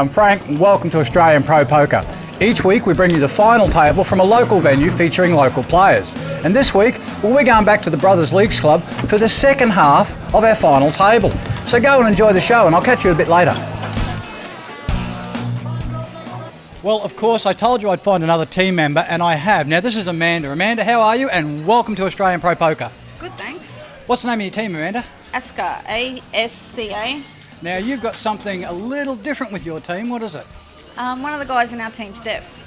I'm Frank and welcome to Australian Pro Poker. Each week we bring you the final table from a local venue featuring local players. And this week we're going back to the Brothers Leagues Club for the second half of our final table. So go and enjoy the show and I'll catch you a bit later. Well, of course, I told you I'd find another team member, and I have. Now, this is Amanda. Amanda, how are you? And welcome to Australian Pro Poker. Good, thanks. What's the name of your team, Amanda? ASCA, A-S-C-A. Now, you've got something a little different with your team. What is it? One of the guys in our team's deaf.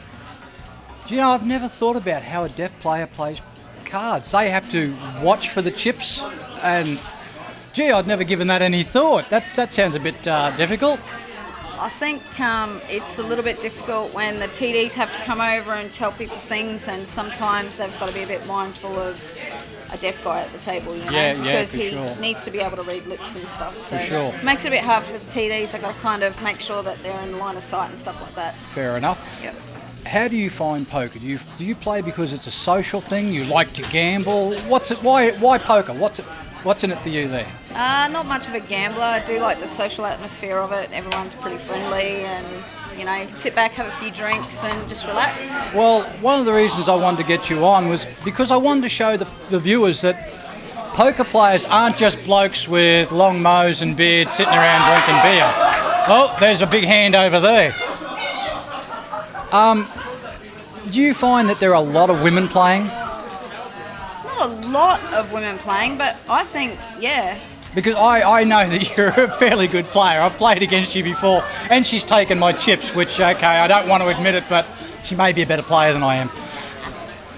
Do you know, I've never thought about how a deaf player plays cards. They have to watch for the chips, and, gee, I'd never given that any thought. That sounds a bit difficult. I think it's a little bit difficult when the TDs have to come over and tell people things, and sometimes they've got to be a bit mindful of a deaf guy at the table, you know, because he needs to be able to read lips and stuff. So it makes it a bit hard for the TDs. They've got to kind of make sure that they're in line of sight and stuff like that. Fair enough. Yep. How do you find poker? Do you play because it's a social thing? You like to gamble? What's it? Why poker? What's in it for you there? Not much of a gambler. I do like the social atmosphere of it. Everyone's pretty friendly and, you know, you can sit back, have a few drinks and just relax. Well, one of the reasons I wanted to get you on was because I wanted to show the viewers that poker players aren't just blokes with long mows and beards sitting around drinking beer. Oh, there's a big hand over there. Do you find that there are a lot of women playing? Not a lot of women playing, but I think, yeah. Because I know that you're a fairly good player. I've played against you before, and she's taken my chips, which, okay, I don't want to admit it, but she may be a better player than I am.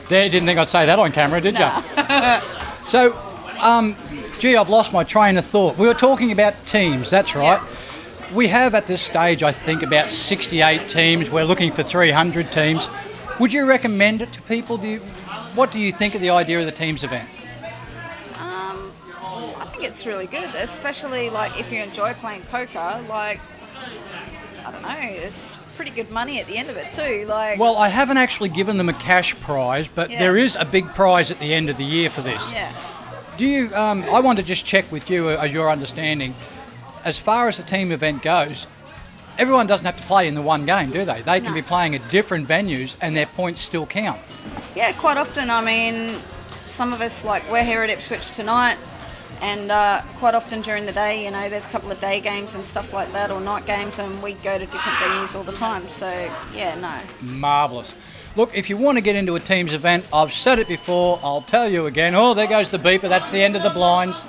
There, didn't think I'd say that on camera, did you? So, gee, I've lost my train of thought. We were talking about teams, that's right. Yeah. We have at this stage, I think, about 68 teams. We're looking for 300 teams. Would you recommend it to people? What do you think of the idea of the teams event? I think it's really good, especially like if you enjoy playing poker. Like, I don't know, it's pretty good money at the end of it too. Like, well, I haven't actually given them a cash prize, but there is a big prize at the end of the year for this. Yeah. Do you? I want to just check with you your understanding. As far as the team event goes, everyone doesn't have to play in the one game, do they? They can be playing at different venues and their points still count. Yeah, quite often. I mean, some of us, like, we're here at Ipswich tonight, and quite often during the day, you know, there's a couple of day games and stuff like that, or night games, and we go to different venues all the time. So, yeah, no. Marvellous. Look, if you want to get into a teams event, I've said it before, I'll tell you again. Oh, there goes the beeper. That's the end of the blinds.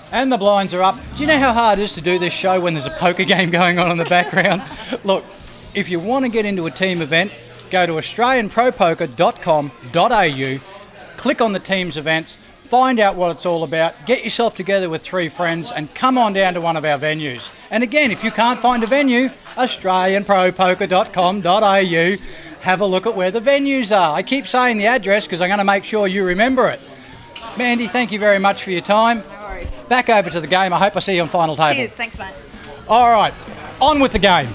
And the blinds are up. Do you know how hard it is to do this show when there's a poker game going on in the background? Look, if you want to get into a team event, go to australianpropoker.com.au, click on the teams events, find out what it's all about, get yourself together with 3 friends and come on down to one of our venues. And again, if you can't find a venue, australianpropoker.com.au, have a look at where the venues are. I keep saying the address because I'm going to make sure you remember it. Mandy, thank you very much for your time. Back over to the game. I hope I see you on final table. Cheers, thanks, mate. All right, on with the game.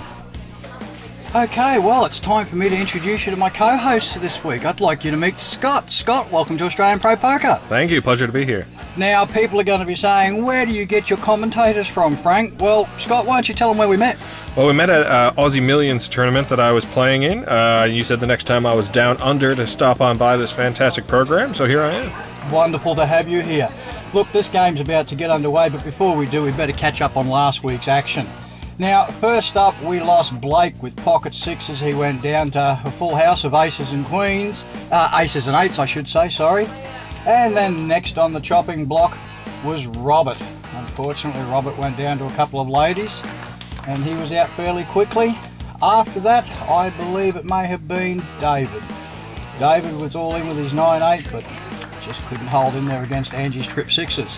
Okay, well, it's time for me to introduce you to my co-host for this week. I'd like you to meet Scott. Scott, welcome to Australian Pro Poker. Thank you, pleasure to be here. Now, people are going to be saying, where do you get your commentators from, Frank? Well, Scott, why don't you tell them where we met? Well, we met at Aussie Millions tournament that I was playing in. You said the next time I was down under to stop on by this fantastic program, so here I am. Wonderful to have you here. Look, this game's about to get underway, but before we do, we better catch up on last week's action. Now, first up, we lost Blake with pocket sixes. He went down to a full house of aces and queens. Aces and eights, I should say, sorry. And then next on the chopping block was Robert. Unfortunately, Robert went down to a couple of ladies, and he was out fairly quickly. After that, I believe it may have been David. David was all in with his 9-8, but just couldn't hold in there against Angie's trip sixes.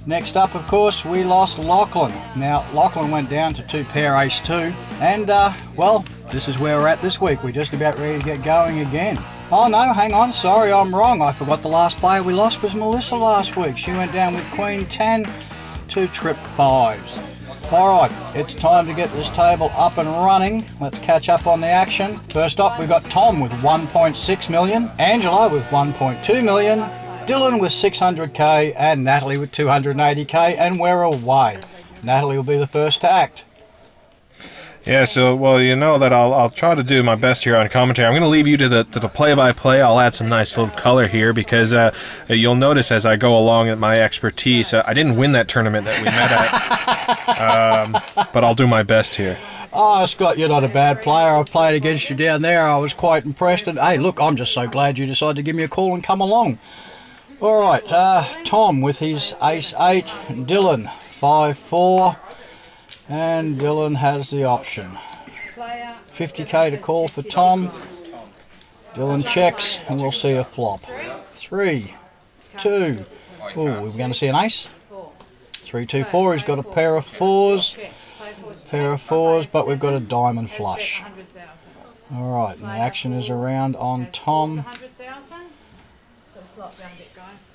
Next up, of course, we lost Lachlan. Now, Lachlan went down to 2 pair ace 2, and, well, this is where we're at this week. We're just about ready to get going again. Oh no, hang on, sorry, I'm wrong. I forgot the last player we lost was Melissa last week. She went down with Queen 10 to trip 5s. Alright, it's time to get this table up and running. Let's catch up on the action. First up, we've got Tom with 1.6 million, Angela with 1.2 million, Dylan with 600k, and Natalie with 280k, and we're away. Natalie will be the first to act. Yeah, so, well, you know that I'll try to do my best here on commentary. I'm going to leave you to the play-by-play. I'll add some nice little color here because you'll notice as I go along at my expertise, I didn't win that tournament that we met at, but I'll do my best here. Oh, Scott, you're not a bad player. I played against you down there. I was quite impressed. And, hey, look, I'm just so glad you decided to give me a call and come along. All right, Tom with his ace-8, Dylan 5-4. And Dylan has the option. 50k to call for Tom. Dylan checks, and we'll see a flop. 3, 2. Oh, we're going to see an ace. 3, 2, 4. He's got a pair of fours. But we've got a diamond flush. All right, and the action is around on Tom.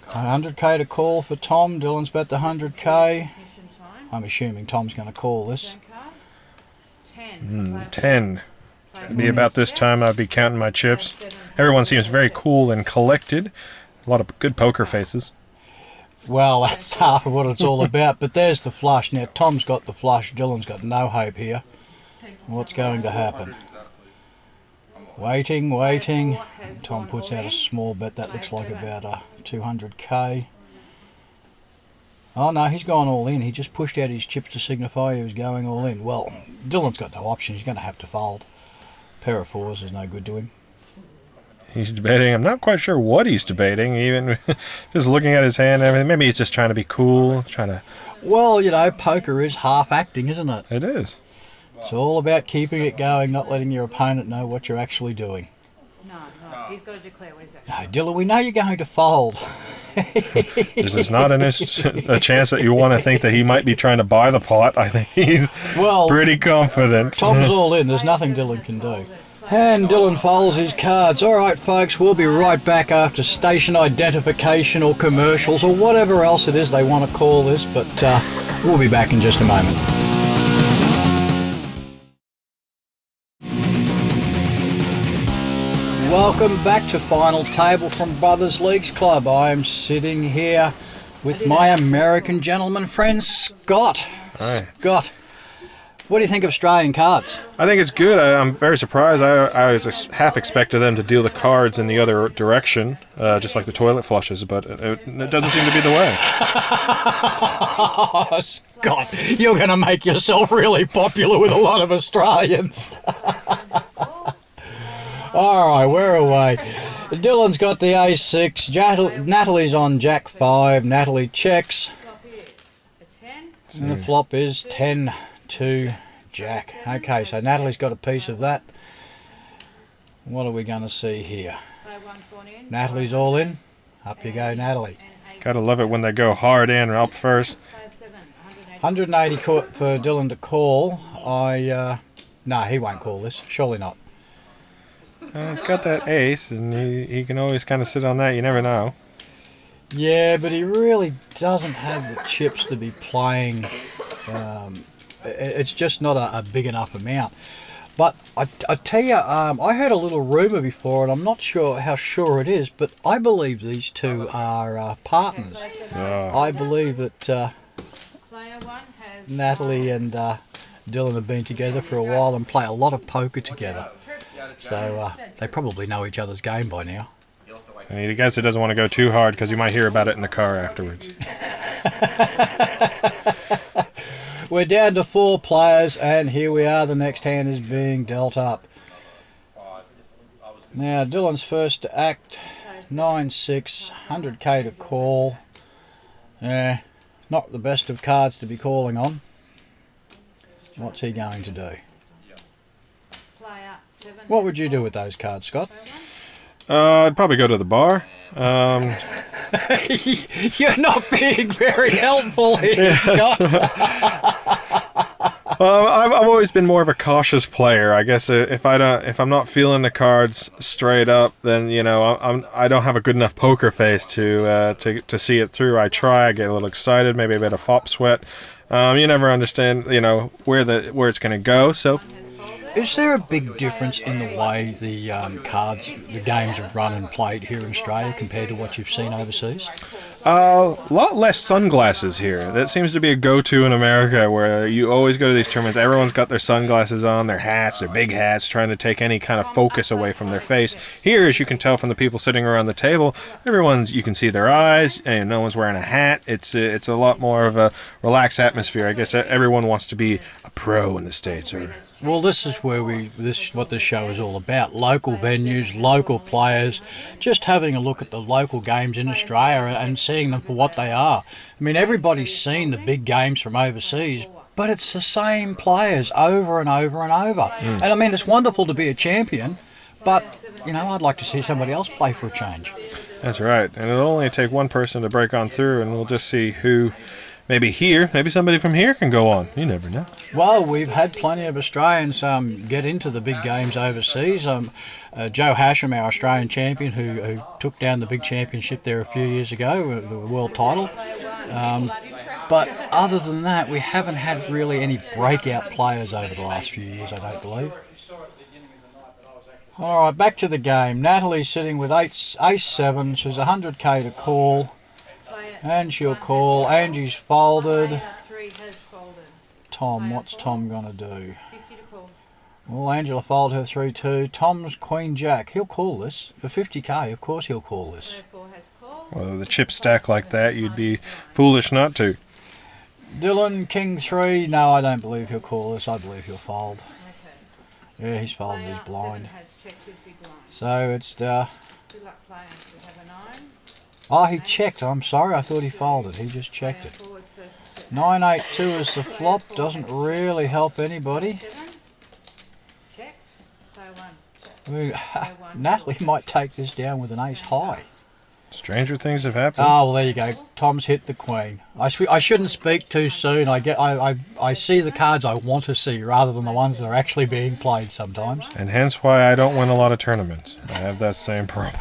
100k to call for Tom. Dylan's bet the 100k. I'm assuming Tom's going to call this. 10. It'd be about this time I'd be counting my chips. Everyone seems very cool and collected. A lot of good poker faces. Well, that's half of what it's all about. But there's the flush. Now, Tom's got the flush. Dylan's got no hope here. What's going to happen? Waiting. And Tom puts out a small bet. That looks like about a 200k. Oh no, he's gone all in. He just pushed out his chips to signify he was going all in. Well, Dylan's got no option. He's going to have to fold. Pair of fours is no good to him. He's debating. I'm not quite sure what he's debating, even just looking at his hand and everything. Maybe he's just trying to be cool, Well, you know, poker is half acting, isn't it? It is. It's all about keeping it going, not letting your opponent know what you're actually doing. No, he's got to declare what he's actually No, Dylan, we know you're going to fold. This is not a chance that you want to think that he might be trying to buy the pot. I think he's pretty confident. Tom's all in. There's nothing Dylan can do. And Dylan folds his cards. All right, folks, we'll be right back after station identification or commercials or whatever else it is they want to call this, but we'll be back in just a moment. Welcome back to Final Table from Brothers Leagues Club. I am sitting here with my American gentleman friend, Scott. Hi. Scott, what do you think of Australian cards? I think it's good. I'm very surprised. I was half expected them to deal the cards in the other direction, just like the toilet flushes, but it doesn't seem to be the way. Oh, Scott, you're going to make yourself really popular with a lot of Australians. All right, we're away. Dylan's got the ace-6. Natalie's on jack-5. Natalie checks. And the flop is 10 to jack. Okay, so Natalie's got a piece of that. What are we going to see here? Natalie's all in. Up you go, Natalie. Gotta love it when they go hard in or up first. 180 for Dylan to call. No, he won't call this. Surely not. He's got that ace, and he can always kind of sit on that. You never know. Yeah, but he really doesn't have the chips to be playing. It's just not a big enough amount. But I tell you, I heard a little rumour before, and I'm not sure how sure it is, but I believe these two are partners. I believe that Natalie and Dylan have been together for a while and play a lot of poker together. So they probably know each other's game by now. And I guess he doesn't want to go too hard because you might hear about it in the car afterwards. We're down to 4 players, and here we are. The next hand is being dealt up. Now, Dylan's first to act. 9-6, 100k to call. Not the best of cards to be calling on. What's he going to do? What would you do with those cards, Scott? I'd probably go to the bar. You're not being very helpful here, Scott. I've always been more of a cautious player. I guess if I'm not feeling the cards straight up, then I don't have a good enough poker face to see it through. I try, I get a little excited, maybe a bit of flop sweat. You never understand, where it's going to go. So. Is there a big difference in the way the games are run and played here in Australia compared to what you've seen overseas? A lot less sunglasses here. That seems to be a go-to in America, where you always go to these tournaments. Everyone's got their sunglasses on, their hats, their big hats, trying to take any kind of focus away from their face. Here, as you can tell from the people sitting around the table, you can see their eyes, and no one's wearing a hat. It's a lot more of a relaxed atmosphere. I guess everyone wants to be a pro in the States. Well, this is what this show is all about. Local venues, local players, just having a look at the local games in Australia and seeing them for what they are. I mean, everybody's seen the big games from overseas, but it's the same players over and over and over. And I mean, it's wonderful to be a champion, but, I'd like to see somebody else play for a change. That's right. And it'll only take one person to break on through, and we'll just see who... Maybe somebody from here can go on. You never know. Well, we've had plenty of Australians get into the big games overseas. Joe Hasham, our Australian champion, who took down the big championship there a few years ago, the world title. But other than that, we haven't had really any breakout players over the last few years, I don't believe. All right, back to the game. Natalie's sitting with ace-7. She's 100k to call. And she'll call. Angie's folded. Tom, what's Tom going to do? Well, Angela fold her 3-2. Tom's Queen Jack. He'll call this. For 50k, of course he'll call this. Well, with a chip stack like that, you'd be foolish not to. Dylan, King 3. No, I don't believe he'll call this. I believe he'll fold. Yeah, he's folded his blind. So it's... Oh, he checked. I'm sorry. I thought he folded. He just checked it. 9-8-2 is the flop. Doesn't really help anybody. Natalie might take this down with an ace high. Stranger things have happened. Oh, well, there you go. Tom's hit the queen. I shouldn't speak too soon. I see the cards I want to see rather than the ones that are actually being played sometimes. And hence why I don't win a lot of tournaments. I have that same problem.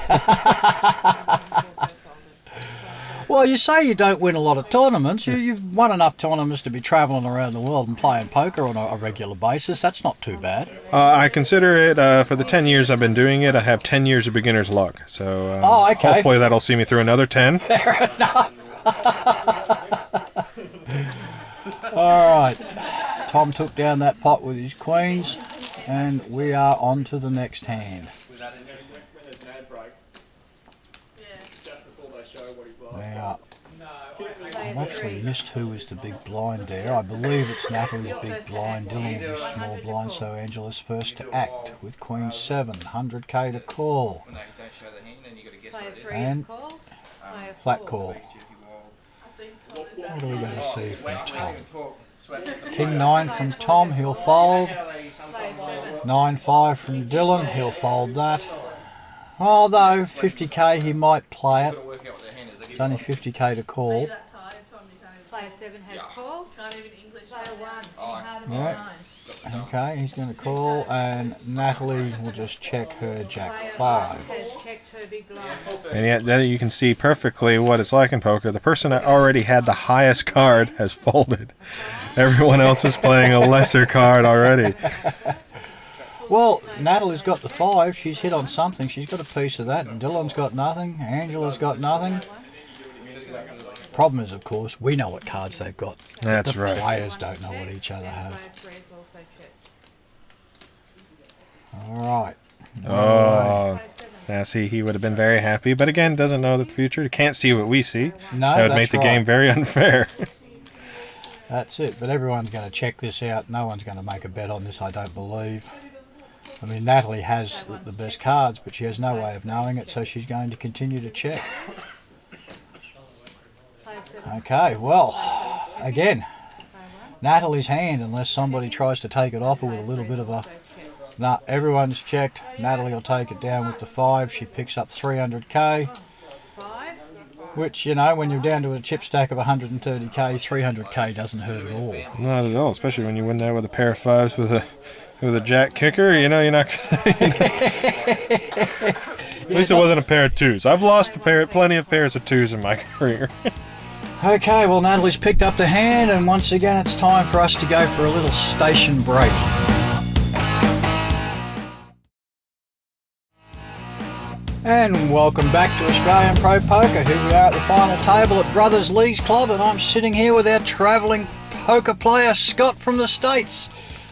Well, you say you don't win a lot of tournaments. You've won enough tournaments to be travelling around the world and playing poker on a regular basis. That's not too bad. I consider it, for the 10 years I've been doing it, I have 10 years of beginner's luck. So okay. Hopefully that'll see me through another 10. Fair enough. All right. Tom took down that pot with his queens, and we are on to the next hand. Now, I've actually missed who was the big blind there. I believe it's Natalie's big blind. Dylan will be small blind, so Angela's first to act with Queen 7, 100k to call. And flat call. What are we going to see from Tom? King 9 from Tom, he'll fold. 9-5 from Dylan, he'll fold that. Although 50k he might play it. It's only 50k to call. Player 7 has call. Player 1. Yeah. Okay, he's going to call, and Natalie will just check her Jack 5. And yet there you can see perfectly what it's like in poker. The person that already had the highest card has folded. Everyone else is playing a lesser card already. Well, Natalie's got the 5. She's hit on something. She's got a piece of that. Dylan's got nothing. Angela's got nothing. Problem is, of course, we know what cards they've got. That's the right. The players don't know what each other have. All right. Oh, now see, he would have been very happy, but again, doesn't know the future. He can't see what we see. No, that would make the game very unfair. That's it. But everyone's going to check this out. No one's going to make a bet on this, I don't believe. I mean, Natalie has the best cards, but she has no way of knowing it, so she's going to continue to check. Okay, well, again, Natalie's hand, unless somebody tries to take it off her with a little bit of a... No, everyone's checked. Natalie will take it down with the 5. She picks up 300k. Which, you know, when you're down to a chip stack of 130k, 300k doesn't hurt at all. Not at all, especially when you win there with a pair of 5s with a jack kicker. You know, you're not... At least it wasn't a pair of 2s. I've lost plenty of pairs of 2s in my career. Okay, well, Natalie's picked up the hand, and once again it's time for us to go for a little station break. And welcome back to Australian Pro Poker. Here we are at the final table at Brothers Leagues Club, and I'm sitting here with our travelling poker player, Scott from the States.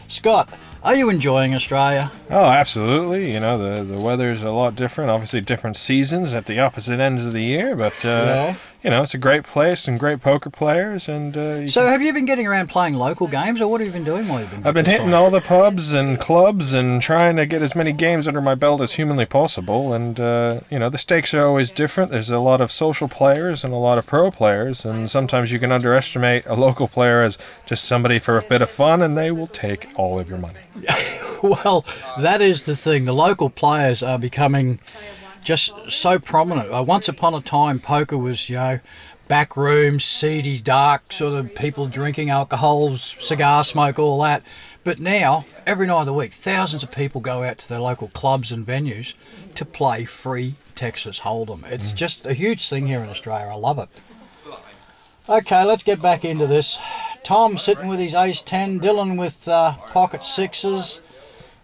Scott, are you enjoying Australia? Oh, absolutely. You know, the weather's a lot different. Obviously, different seasons at the opposite ends of the year, but you know, it's a great place and great poker players. And have you been getting around playing local games, or what have you been doing while you've been? I've been hitting all the pubs and clubs and trying to get as many games under my belt as humanly possible. And you know, the stakes are always different. There's a lot of social players and a lot of pro players, and sometimes you can underestimate a local player as just somebody for a bit of fun, and they will take all of your money. Well, that is the thing. The local players are becoming just so prominent. Once upon a time, poker was, you know, back rooms, seedy, dark, sort of people drinking alcohol, cigar smoke, all that. But now, every night of the week, thousands of people go out to their local clubs and venues to play free Texas Hold'em. It's just a huge thing here in Australia. I love it. Okay, let's get back into this. Tom sitting with his ace-10, Dylan with pocket sixes,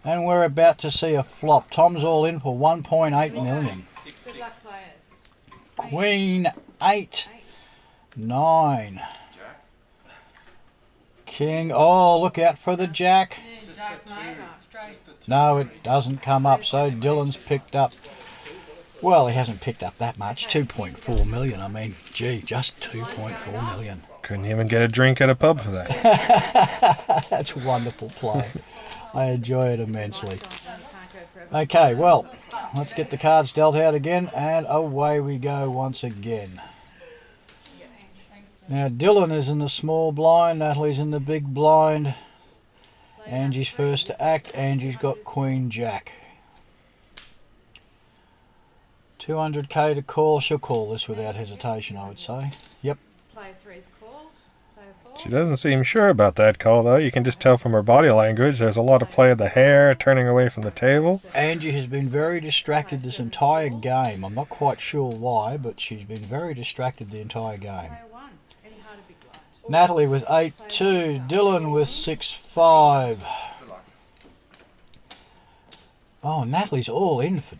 and we're about to see a flop. Tom's all in for 1.8 million. Good luck, players. Queen 8, 9. King, oh, look out for the jack. No, it doesn't come up, so Dylan's picked up. Well, he hasn't picked up that much, 2.4 million. I mean, gee, just 2.4 million. Couldn't even get a drink at a pub for that. That's a wonderful play. I enjoy it immensely. Okay, well, let's get the cards dealt out again, and away we go once again. Now, Dylan is in the small blind, Natalie's in the big blind. Angie's first to act, Angie's got Queen Jack. 200k to call, she'll call this without hesitation, I would say. Yep. Player 3's call. Player 4. She doesn't seem sure about that call, though. You can just tell from her body language. There's a lot of play of the hair, turning away from the table. Angie has been very distracted this entire game. I'm not quite sure why, but she's been very distracted the entire game. Player 1. Any harder big blind. Natalie with 8-2, Dylan with 6-5. Oh, Natalie's all in for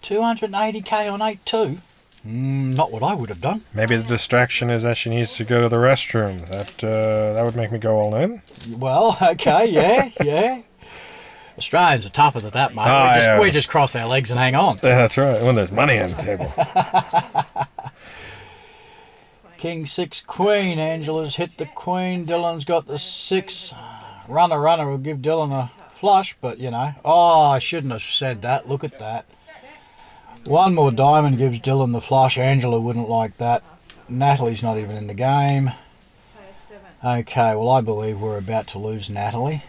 280k on 8-2. Not what I would have done. Maybe the distraction is that she needs to go to the restroom. That would make me go all in. Well, okay, yeah. Australians are tougher than that, mate. We just cross our legs and hang on. Yeah, that's right, when there's money on the table. King 6 Queen. Angela's hit the Queen. Dylan's got the 6. Runner will give Dylan a flush, but you know. Oh, I shouldn't have said that. Look at that. One more diamond gives Dylan the flush. Angela wouldn't like that. Natalie's not even in the game. Okay, well, I believe we're about to lose Natalie.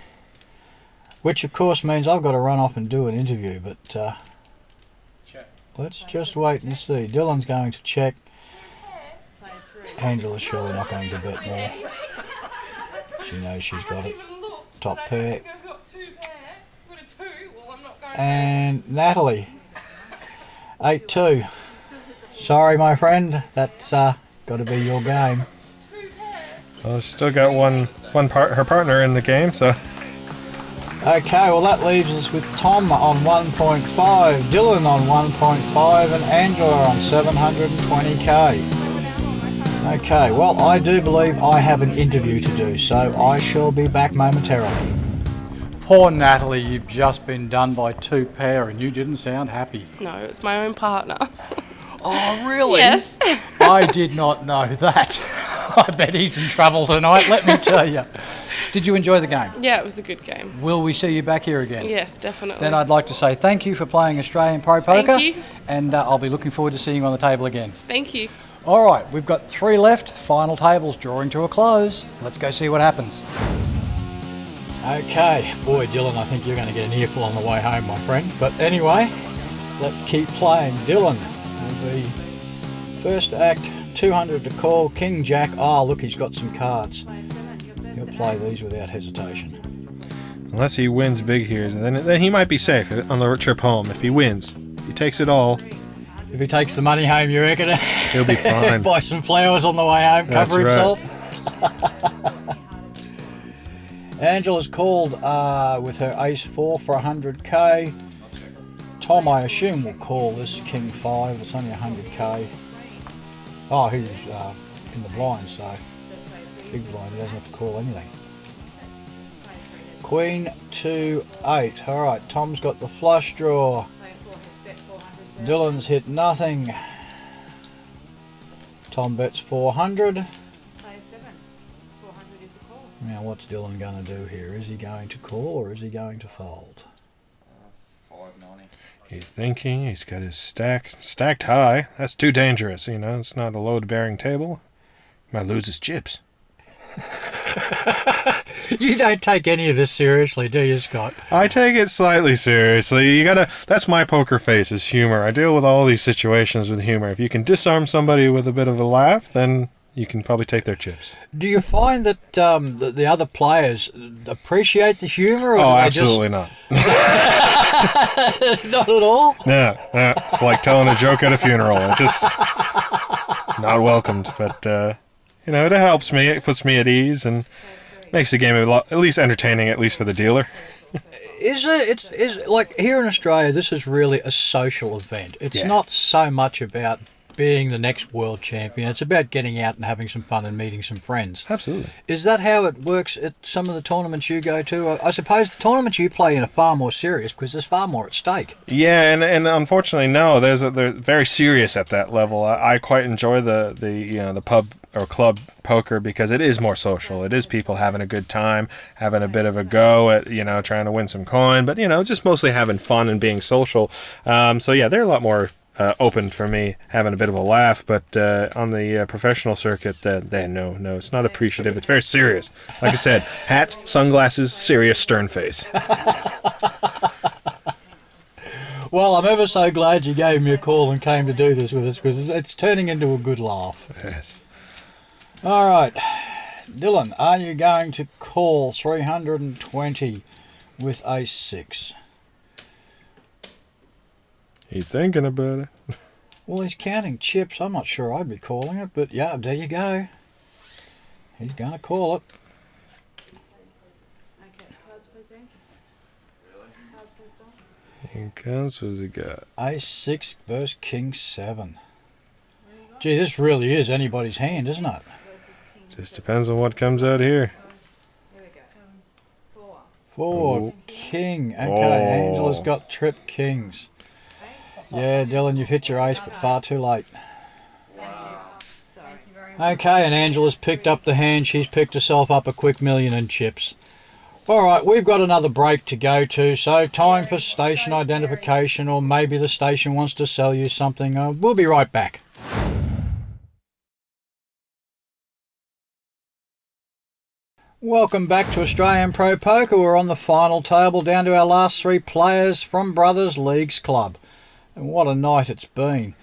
Which, of course, means I've got to run off and do an interview, but let's just wait and see. Dylan's going to check. Angela's surely not going to bet more. She knows she's got it. Top pair. And Natalie, 8-2. Sorry, my friend. That's got to be your game. Well, she's still got her partner in the game, so. Okay, well that leaves us with Tom on 1.5, Dylan on 1.5, and Angela on 720k. Okay, well I do believe I have an interview to do, so I shall be back momentarily. Poor Natalie, you've just been done by 2 pair and you didn't sound happy. No, it's my own partner. Oh, really? Yes. I did not know that. I bet he's in trouble tonight, let me tell you. Did you enjoy the game? Yeah, it was a good game. Will we see you back here again? Yes, definitely. Then I'd like to say thank you for playing Australian Pro Poker. Thank you. And I'll be looking forward to seeing you on the table again. Thank you. All right, we've got 3 left. Final table's drawing to a close. Let's go see what happens. Okay, boy, Dylan, I think you're going to get an earful on the way home, my friend. But anyway, let's keep playing. Dylan will be first act, 200 to call, King Jack. Oh, look, he's got some cards. He'll play these without hesitation. Unless he wins big here, then he might be safe on the trip home. If he wins, he takes it all. If he takes the money home, you reckon? He'll be fine. Buy some flowers on the way home, cover himself. Angela's called with her ace-4 for 100k. Tom, I assume, will call this King 5. It's only 100k. Oh, he's in the blind, so big blind, he doesn't have to call anything. Queen 2-8. Alright, Tom's got the flush draw. Dylan's hit nothing. Tom bets 400. Player 7. 400 is a call. Now what's Dylan going to do here? Is he going to call or is he going to fold? 590. He's thinking. He's got his stacked high. That's too dangerous. You know, it's not a load-bearing table. Might lose his chips. You don't take any of this seriously, do you, Scott? I take it slightly seriously. That's my poker face, is humor. I deal with all these situations with humor. If you can disarm somebody with a bit of a laugh, then you can probably take their chips. Do you find that the other players appreciate the humour? Or Oh, do they absolutely not. Not at all? No, it's like telling a joke at a funeral. It's just not welcomed. But, you know, it helps me. It puts me at ease and makes the game at least entertaining, at least for the dealer. Is like here in Australia, this is really a social event. It's not so much about being the next world champion. It's about getting out and having some fun and meeting some friends. Absolutely. Is that how it works at some of the tournaments you go to? I suppose the tournaments you play in are far more serious because there's far more at stake. Yeah, and unfortunately, no. They're very serious at that level. I quite enjoy the pub or club poker because it is more social. It is people having a good time, having a bit of a go at trying to win some coin, but just mostly having fun and being social. So yeah, they're a lot more open for me, having a bit of a laugh. But on the professional circuit, no, it's not appreciative. It's very serious. Like I said, hat, sunglasses, serious, stern face. Well, I'm ever so glad you gave me a call and came to do this with us because it's turning into a good laugh. Yes. All right, Dylan, are you going to call 320 with Ace-6? He's thinking about it. Well, he's counting chips. I'm not sure I'd be calling it, but yeah, there you go. He's going to call it. Okay, cards please, Ben. Cards please, Don. Here comes, what's he got? Ace-6 versus King-7. Gee, this really is anybody's hand, isn't it? Just depends on what comes out here. Here we go. 4. 4, Oh. King. Okay, Oh. Angela's got trip kings. Yeah, Dylan, you've hit your ace, but far too late. Okay, and Angela's picked up the hand. She's picked herself up a quick million in chips. All right, we've got another break to go to, so time for station identification, or maybe the station wants to sell you something. We'll be right back. Welcome back to Australian Pro Poker. We're on the final table, down to our last 3 players from Brothers Leagues Club. And what a night it's been.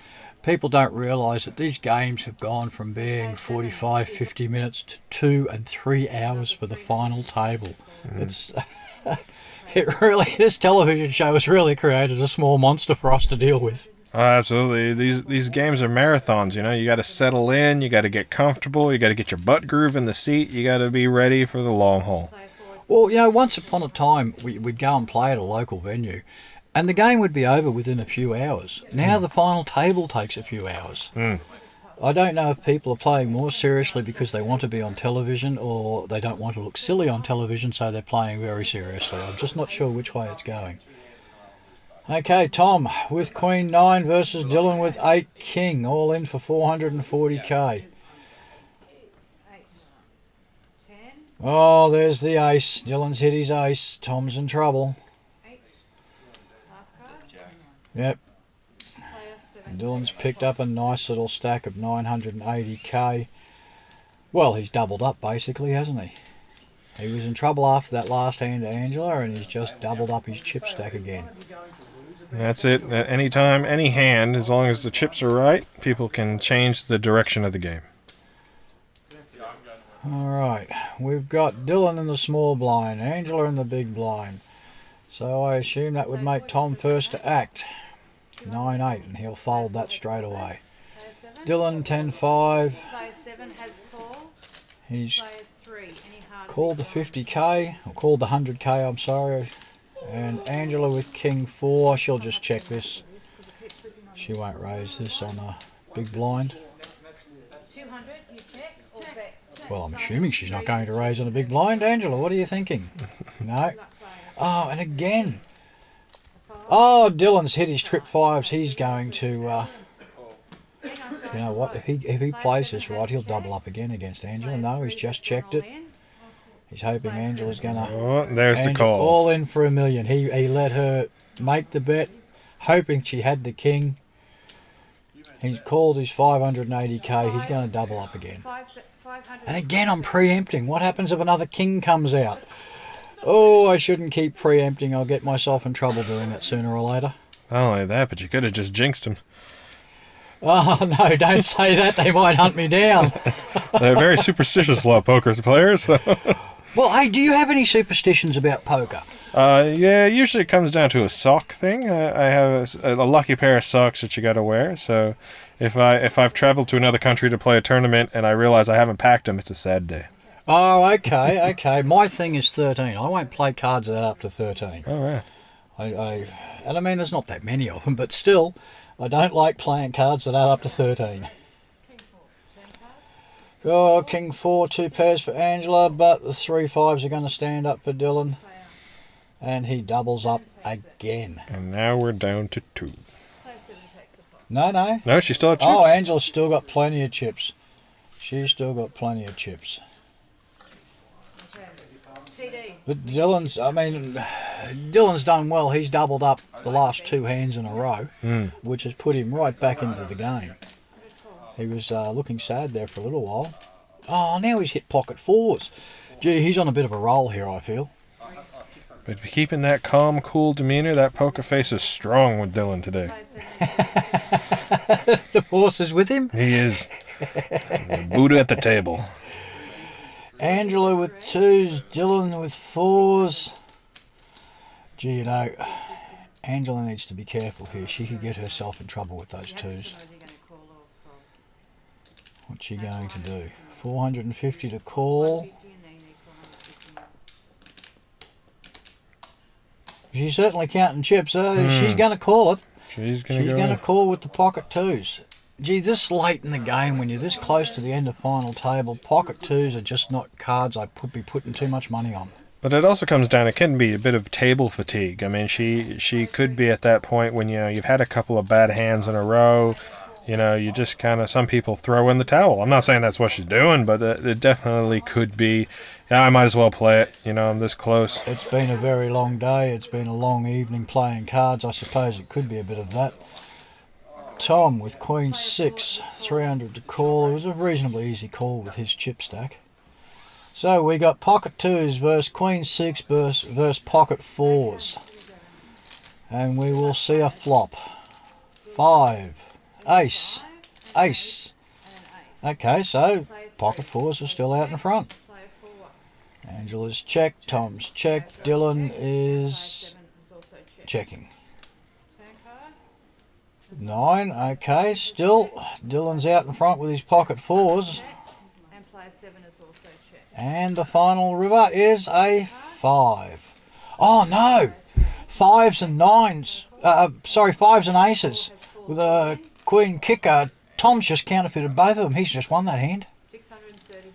People don't realise that these games have gone from being 45, 50 minutes to 2 and 3 hours for the final table. It's this television show has really created a small monster for us to deal with. Oh, absolutely. These games are marathons, you got to settle in, you got to get comfortable, you got to get your butt groove in the seat, you got to be ready for the long haul. Well, once upon a time, we'd go and play at a local venue, and the game would be over within a few hours. Now the final table takes a few hours. I don't know if people are playing more seriously because they want to be on television or they don't want to look silly on television, so they're playing very seriously. I'm just not sure which way it's going. Okay, Tom with Queen 9 versus Dylan with 8 King, all in for 440k. 8. 10. Oh, there's the ace. Dylan's hit his ace. Tom's in trouble. 8. Last card. Yep. Player 7. Dylan's picked up a nice little stack of 980k. Well, he's doubled up basically, hasn't he? He was in trouble after that last hand to Angela, and he's just doubled up his chip stack again. That's it. At any time, any hand, as long as the chips are right, people can change the direction of the game. Alright, we've got Dylan in the small blind, Angela in the big blind. So I assume that would make Tom first to act. 9-8, and he'll fold that straight away. Player 7. Dylan 10-5. Player 7 has called. He's Player 3. Any hard called the big blind? 50k, or called the 100k, I'm sorry. And Angela with king 4. She'll just check this. She won't raise this on a big blind. 200, you check or bet? Well, I'm assuming she's not going to raise on a big blind. Angela, what are you thinking? No. Oh, and again. Oh, Dylan's hit his trip 5s. He's going to... you know what? If he plays this right, he'll double up again against Angela. No, he's just checked it. He's hoping Angela's going to... Oh, there's the call. All in for $1 million. He let her make the bet, hoping she had the king. He's called his 580k. He's going to double up again. And again, I'm preempting. What happens if another king comes out? Oh, I shouldn't keep preempting. I'll get myself in trouble doing that sooner or later. Not only that, but you could have just jinxed him. Oh, no, don't say that. They might hunt me down. They're very superstitious, a lot of poker players. So. Well, hey, do you have any superstitions about poker? Yeah, usually it comes down to a sock thing. I have a lucky pair of socks that you got to wear. So if I've traveled to another country to play a tournament and I realize I haven't packed them, it's a sad day. Oh, okay. My thing is 13. I won't play cards that up to 13. All right. And I mean, there's not that many of them, but still, I don't like playing cards that add up to 13. Oh, king 4, 2 pairs for Angela, but the 3 5s are going to stand up for Dylan. And he doubles up again. And now we're down to 2. No. No, she still has chips. Oh, Angela's still got plenty of chips. She's still got plenty of chips. But Dylan's done well. He's doubled up the last 2 hands in a row, which has put him right back into the game. He was looking sad there for a little while. Oh, now he's hit pocket 4s. Gee, he's on a bit of a roll here, I feel. But keeping that calm, cool demeanor, that poker face is strong with Dylan today. The horse is with him. He is. The Buddha at the table. Angela with 2s, Dylan with 4s. Gee, you know, Angela needs to be careful here. She could get herself in trouble with those 2s. What's she going to do? 450 to call. She's certainly counting chips. She's going to call it. She's going to call with the pocket 2s. Gee, this late in the game, when you're this close to the end of final table, pocket 2s are just not cards I would be putting too much money on. But it also comes down, it can be a bit of table fatigue. I mean, she could be at that point when, you've had a couple of bad hands in a row. You just kind of, some people throw in the towel. I'm not saying that's what she's doing, but it definitely could be, I might as well play it. I'm this close. It's been a very long day. It's been a long evening playing cards. I suppose it could be a bit of that. Tom with queen 6, 300 to call. It was a reasonably easy call with his chip stack. So we got pocket 2s versus queen 6 versus pocket 4s. And we will see a flop. 5, ace, ace. Okay, so pocket 4s are still out in front. Angela's checked, Tom's checked, Dylan is checking. 9, okay, still Dylan's out in front with his pocket 4s. And the final river is a 5. Oh no! 5s and 9s. 5s and aces. With a queen kicker. Tom's just counterfeited both of them. He's just won that hand. 630,000.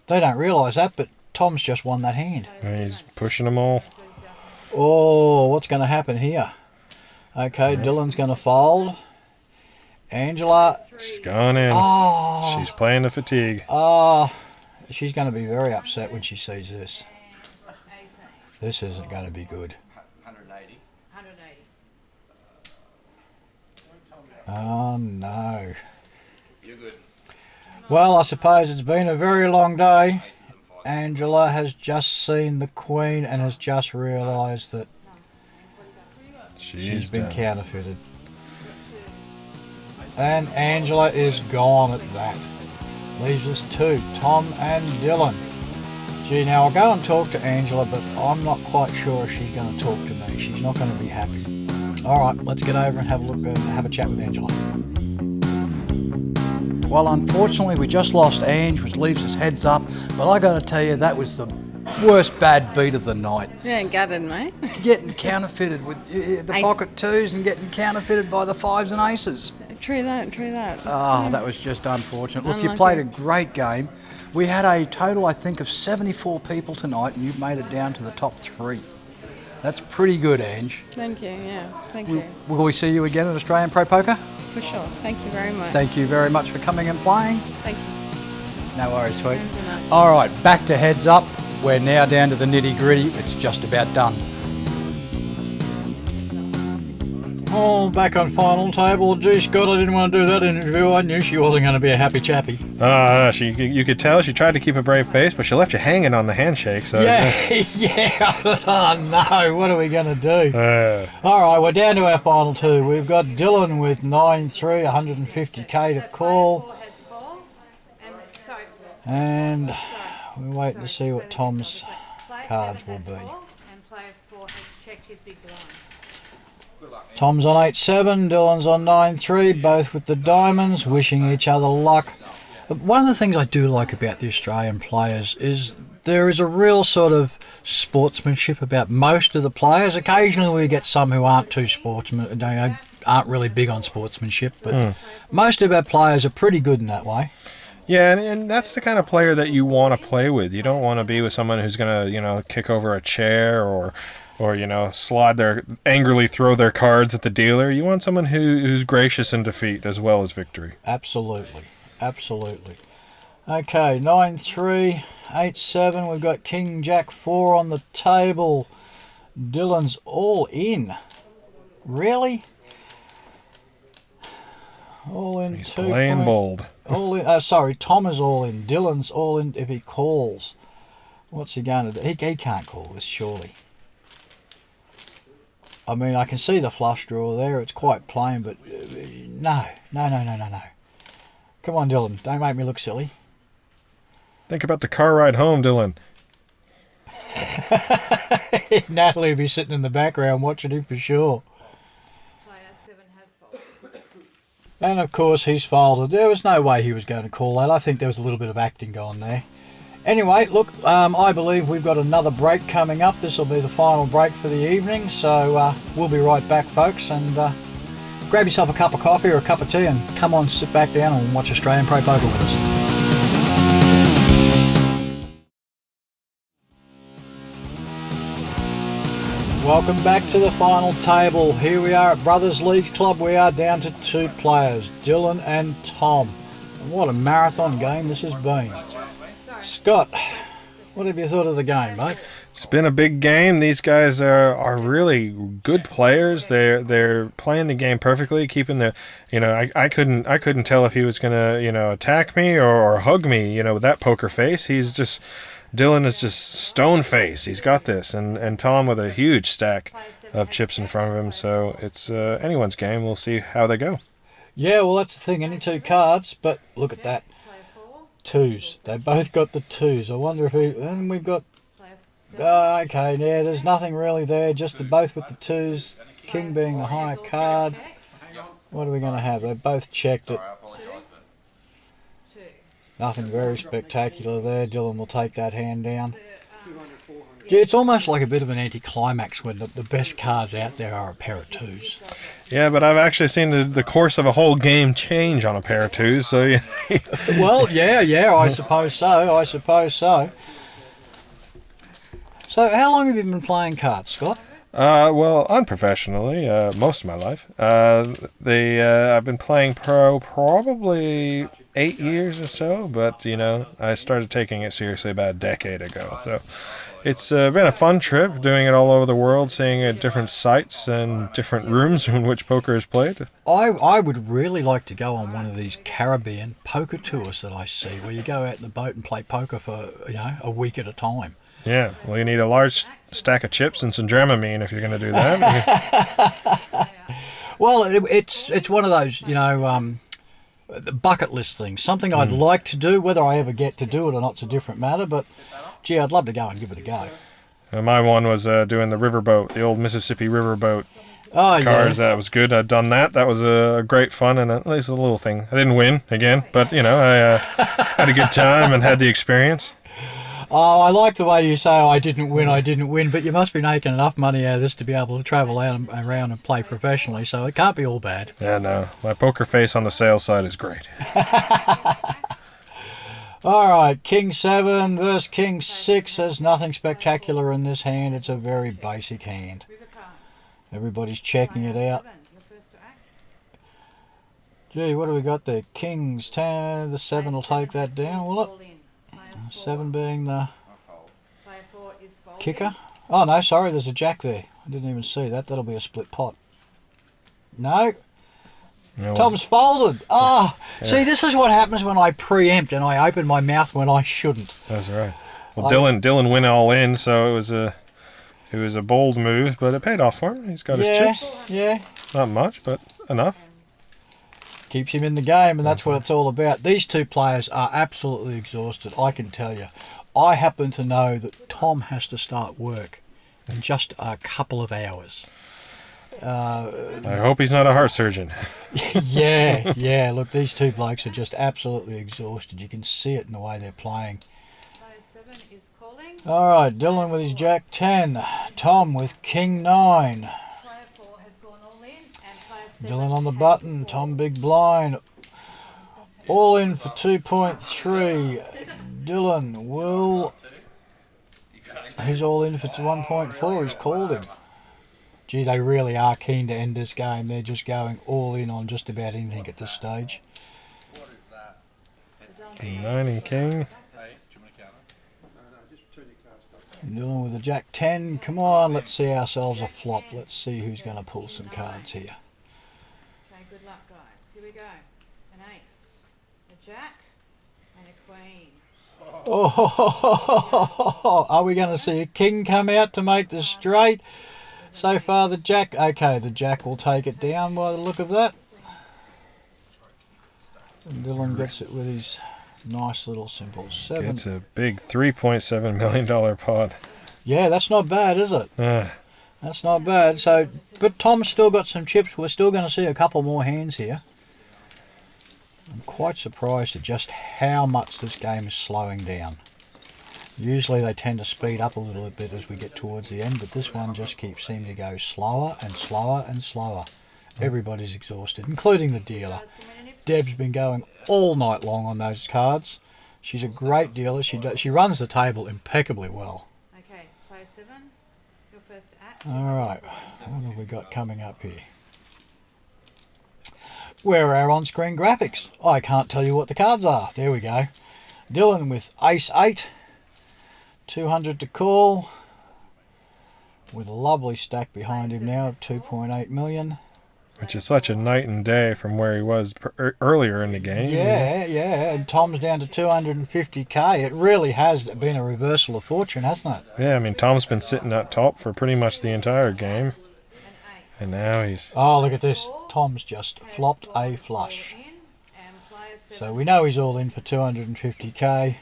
They don't realise that, but Tom's just won that hand. He's pushing them all. Oh, what's going to happen here? Okay, Dylan's going to fold. Angela. She's gone in. Oh. She's playing the fatigue. Oh. She's going to be very upset when she sees this. This isn't going to be good. 180. Oh no. You're good. Well, I suppose it's been a very long day. Angela has just seen the Queen and has just realised that she's been counterfeited. And Angela is gone at that. Leaves us two, Tom and Dylan. Gee, now I'll go and talk to Angela, but I'm not quite sure if she's going to talk to me. She's not going to be happy. All right, let's get over and have a look and have a chat with Angela. Well, unfortunately, we just lost Ange, which leaves us heads up. But I got to tell you, that was the worst bad beat of the night. Yeah, gutted, mate. Getting counterfeited with the Ace. pocket twos and getting counterfeited by the fives and aces. True that. Oh, that was just unfortunate. Look, you Unlucky. played a great game. We had a total, I think, of 74 people tonight, and you've made it down to the top 3. That's pretty good, Ange. Thank you, yeah. Thank you. Will we see you again at Australian Pro Poker? For sure. Thank you very much. Thank you very much for coming and playing. Thank you. No worries, sweet. Thank you, mate. All right, back to heads up. We're now down to the nitty gritty. It's just about done. Oh, back on final table. Gee, Scott, I didn't want to do that interview. I knew she wasn't going to be a happy chappy. You could tell she tried to keep a brave face, but she left you hanging on the handshake. So Yeah. Oh, no. What are we going to do? Uh, All right, we're down to our final 2. We've got Dylan with 9-3, 150k to call. And we're waiting to see what Tom's cards will be. Tom's on 8-7, Dylan's on 9-3, both with the diamonds, wishing each other luck. But one of the things I do like about the Australian players is there is a real sort of sportsmanship about most of the players. Occasionally we get some who aren't too aren't really big on sportsmanship, but most of our players are pretty good in that way. Yeah, and that's the kind of player that you want to play with. You don't want to be with someone who's going to, kick over a chair or angrily throw their cards at the dealer. You want someone who's gracious in defeat as well as victory. Absolutely. Okay, 9-3, 8-7. We've got King Jack 4 on the table. Dylan's all in. Really? All in. He's 2 playing point- bold. All in. Sorry, Tom is all in. Dylan's all in if he calls. What's he going to do? He can't call this, surely. I mean, I can see the flush draw there. It's quite plain, but no. Come on, Dylan. Don't make me look silly. Think about the car ride home, Dylan. Natalie will be sitting in the background watching him for sure. And of course he's folded. There was no way he was going to call that. I think there was a little bit of acting going there. Anyway, look, I believe we've got another break coming up. This will be the final break for the evening. So we'll be right back, folks. And grab yourself a cup of coffee or a cup of tea and come on, sit back down and watch Australian Pro Poker with us. Welcome back to the final table. Here we are at Brothers League Club. We are down to 2 players, Dylan and Tom. And what a marathon game this has been. Scott, what have you thought of the game, mate? It's been a big game. These guys are really good players. They're playing the game perfectly, keeping the, I couldn't tell if he was gonna, attack me or hug me, with that poker face. Dylan is just stone face. He's got this, and Tom with a huge stack of chips in front of him. So it's anyone's game. We'll see how they go. Yeah, well, that's the thing. Any 2 cards, but look at that. 2s. They both got the 2s. I wonder if and we've got. Okay, yeah, there's nothing really there. Just both with the 2s. King being the higher card. What are we going to have? They both checked it. Nothing very spectacular there. Dylan will take that hand down. Gee, it's almost like a bit of an anticlimax when the best cards out there are a pair of 2s. Yeah, but I've actually seen the course of a whole game change on a pair of 2s. So yeah. Well, yeah, I suppose so. So how long have you been playing cards, Scott? Well, unprofessionally, most of my life. I've been playing pro probably 8 years or so, but I started taking it seriously about a decade ago. So it's been a fun trip, doing it all over the world, seeing different sites and different rooms in which poker is played. I would really like to go on one of these Caribbean poker tours that I see, where you go out in the boat and play poker for a week at a time. Yeah, well, you need a large stack of chips and some Dramamine if you're going to do that. Well, it's one of those, the bucket list things. Something I'd like to do. Whether I ever get to do it or not's a different matter, but, gee, I'd love to go and give it a go. My one was doing the riverboat, the old Mississippi riverboat. Oh, Cars, yeah. that was good. I'd done that. That was a great fun and at least a little thing. I didn't win again, but, I had a good time and had the experience. Oh, I like the way you say, oh, I didn't win, but you must be making enough money out of this to be able to travel out and around and play professionally, so it can't be all bad. Yeah, no. My poker face on the sales side is great. All right, King 7 versus King 6. There's nothing spectacular in this hand. It's a very basic hand. Everybody's checking it out. Gee, what do we got there? Kings 10. The 7 will take that down, will it? 7 being the kicker. Oh, no, sorry, there's a jack there. I didn't even see that. That'll be a split pot. No. Tom's folded. Oh, yeah. See, this is what happens when I preempt and I open my mouth when I shouldn't. That's right. Well, Dylan went all in, so it was a bold move, but it paid off for him. He's got his chips. Yeah. Not much, but enough. Keeps him in the game, and that's what it's all about. These two players are absolutely exhausted, I can tell you. I happen to know that Tom has to start work in just a couple of hours. I hope he's not a heart surgeon. Yeah. Look, these two blokes are just absolutely exhausted. You can see it in the way they're playing. All right, Dylan with his Jack 10. Tom with King 9. Dylan on the button. Tom big blind. All in for 2.3. Dylan will... He's all in for 1.4. He's called him. Gee, they really are keen to end this game. They're just going all in on just about anything at this stage. King 9 and King. Dylan with a Jack 10. Come on, let's see ourselves a flop. Let's see who's going to pull some cards here. Okay, good luck, guys. Here we go. An ace, a jack, and a queen. Oh, are we going to see a king come out to make the straight? So far, the jack. Okay, the jack will take it down by the look of that. And Dylan gets it with his nice little simple 7. It's a big $3.7 million pot. Yeah, that's not bad, is it? That's not bad. So, but Tom's still got some chips. We're still going to see a couple more hands here. I'm quite surprised at just how much this game is slowing down. Usually they tend to speed up a little bit as we get towards the end, but this one just keeps seeming to go slower and slower and slower. Everybody's exhausted, including the dealer. Deb's been going all night long on those cards. She's a great dealer. She runs the table impeccably well. Okay, player 7, your first act. All right, what have we got coming up here? Where are our on-screen graphics? I can't tell you what the cards are. There we go. Dylan with Ace 8. 200 to call. With a lovely stack behind him now of 2.8 million. Which is such a night and day from where he was earlier in the game. Yeah. And Tom's down to 250k. It really has been a reversal of fortune, hasn't it? Yeah, I mean, Tom's been sitting at top for pretty much the entire game. And now he's... Oh, look at this. Tom's just flopped a flush. So we know he's all in for 250k.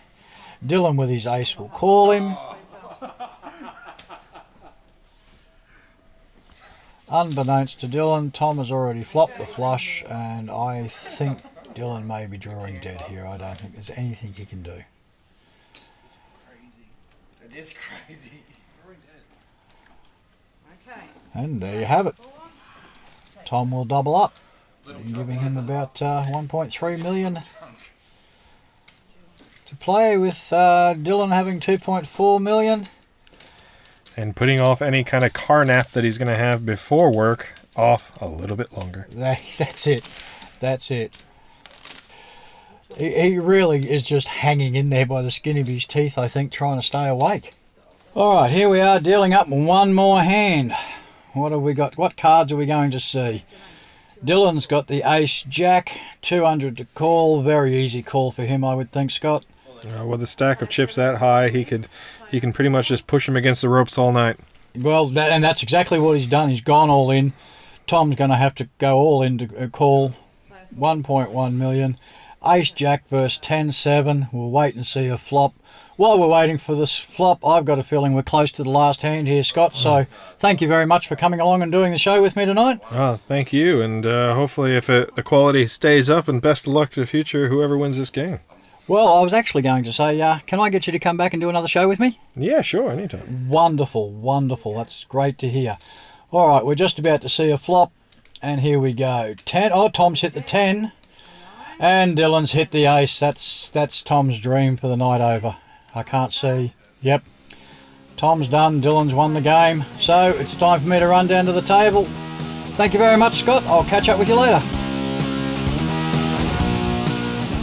Dylan with his ace will call him. Unbeknownst to Dylan, Tom has already flopped the flush, and I think Dylan may be drawing dead here. I don't think there's anything he can do. It is crazy. Okay. And there you have it. Tom will double up, giving him about 1.3 million to play, with Dylan having 2.4 million. And putting off any kind of car nap that he's going to have before work off a little bit longer. That's it. That's it. He really is just hanging in there by the skin of his teeth, I think, trying to stay awake. All right, here we are dealing up one more hand. What have we got? What cards are we going to see? Dylan's got the Ace Jack, 200 to call. Very easy call for him, I would think, Scott. With a stack of chips that high, he can pretty much just push him against the ropes all night. Well, and that's exactly what he's done. He's gone all in. Tom's going to have to go all in to call 1.1 million. Ace Jack versus 10-7. We'll wait and see a flop. While we're waiting for this flop, I've got a feeling we're close to the last hand here, Scott. So thank you very much for coming along and doing the show with me tonight. Oh, thank you. And hopefully if the quality stays up, and best of luck to the future, whoever wins this game. Well, I was actually going to say, can I get you to come back and do another show with me? Yeah, sure, anytime. Wonderful, wonderful. That's great to hear. All right, we're just about to see a flop, and here we go. 10. Oh, Tom's hit the 10, and Dylan's hit the ace. That's Tom's dream for the night over. I can't see. Yep. Tom's done. Dylan's won the game. So it's time for me to run down to the table. Thank you very much, Scott. I'll catch up with you later.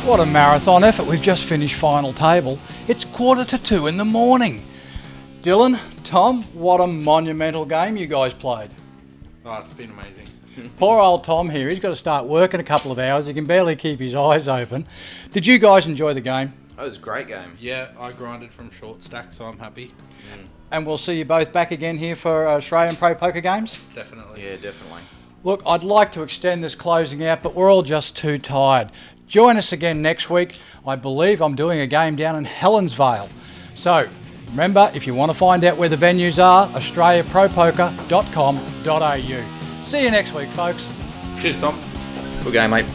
What a marathon effort. We've just finished final table. It's 1:45 in the morning. Dylan, Tom, what a monumental game you guys played. Oh, it's been amazing. Poor old Tom here. He's got to start work in a couple of hours. He can barely keep his eyes open. Did you guys enjoy the game? That was a great game. Yeah, I grinded from short stack, so I'm happy. And we'll see you both back again here for Australian Pro Poker Games? Definitely. Yeah, definitely. Look, I'd like to extend this closing out, but we're all just too tired. Join us again next week. I believe I'm doing a game down in Helensvale. So, remember, if you want to find out where the venues are, australiapropoker.com.au. See you next week, folks. Cheers, Tom. Good game, mate.